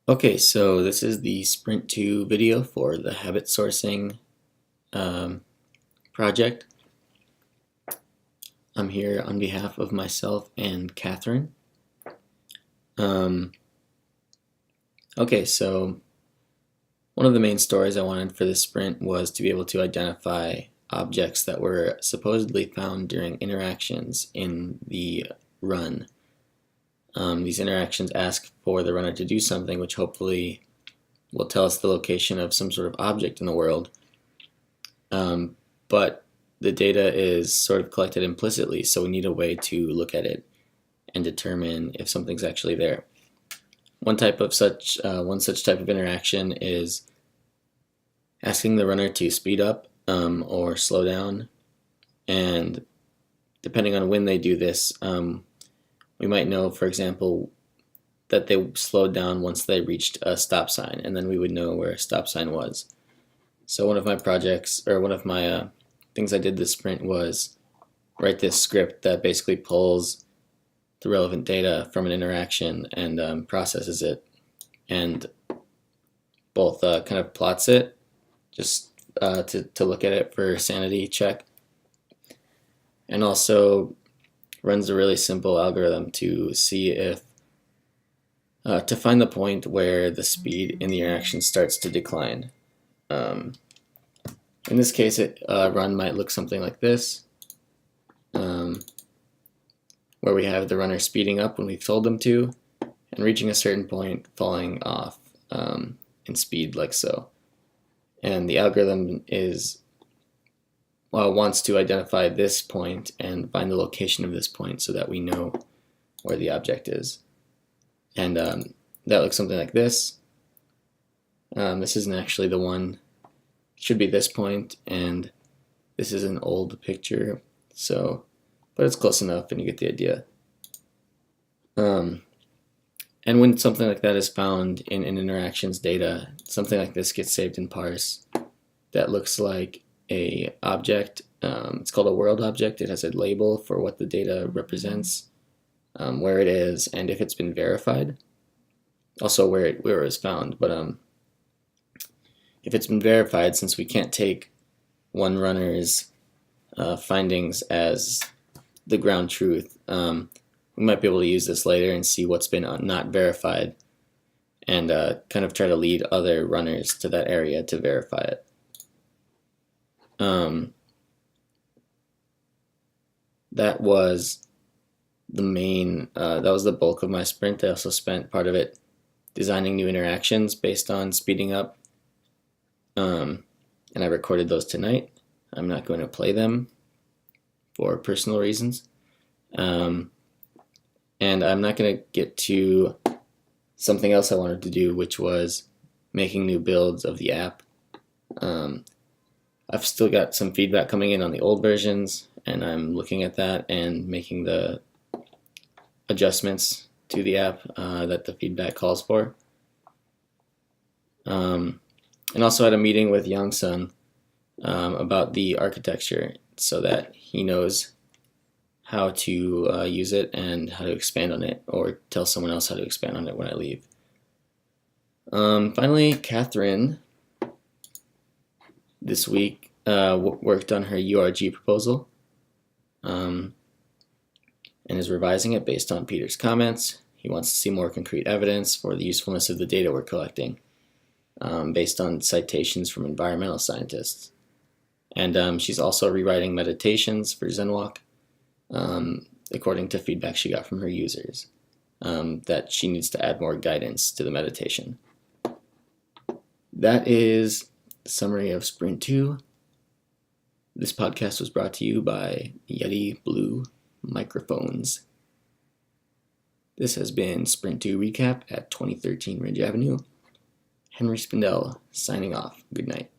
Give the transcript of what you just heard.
Okay, so this is the Sprint 2 video for the habit sourcing um, project. I'm here on behalf of myself and Catherine. Um, okay, so one of the main stories I wanted for this sprint was to be able to identify objects that were supposedly found during interactions in the run. These interactions ask for the runner to do something which hopefully will tell us the location of some sort of object in the world. But the data is sort of collected implicitly, so we need a way to look at it and determine if something's actually there. One such type of interaction is asking the runner to speed up or slow down, and depending on when they do this, we might know, for example, that they slowed down once they reached a stop sign, and then we would know where a stop sign was. So one of my things I did this sprint was write this script that basically pulls the relevant data from an interaction and processes it, and both kind of plots it just to look at it for sanity check, and also runs a really simple algorithm to see if to find the point where the speed in the interaction starts to decline. In this case, a run might look something like this, where we have the runner speeding up when we've told them to, and reaching a certain point, falling off in speed like so. And the algorithm wants to identify this point and find the location of this point so that we know where the object is. And that looks something like this. This isn't actually the one. It should be this point, and this is an old picture, but it's close enough and you get the idea. And when something like that is found in an interactions data, something like this gets saved in parse that looks like a object. It's called a world object. It has a label for what the data represents, where it is, and if it's been verified. Also where it was found, but if it's been verified, since we can't take one runner's findings as the ground truth, we might be able to use this later and see what's been not verified, and kind of try to lead other runners to that area to verify it. That was the bulk of my sprint. I also spent part of it designing new interactions based on speeding up, and I recorded those tonight. I'm not going to play them for personal reasons, and I'm not going to get to something else I wanted to do, which was making new builds of the app. I've still got some feedback coming in on the old versions, and I'm looking at that and making the adjustments to the app that the feedback calls for. And also had a meeting with Yang-sun about the architecture so that he knows how to use it and how to expand on it, or tell someone else how to expand on it when I leave. Finally, Catherine this week worked on her URG proposal and is revising it based on Peter's comments. He wants to see more concrete evidence for the usefulness of the data we're collecting, based on citations from environmental scientists. And she's also rewriting meditations for ZenWalk, according to feedback she got from her users, that she needs to add more guidance to the meditation. That is the summary of Sprint 2. This podcast was brought to you by Yeti Blue Microphones. This has been Sprint 2 Recap at 2013 Ridge Avenue. Henry Spindell signing off. Good night.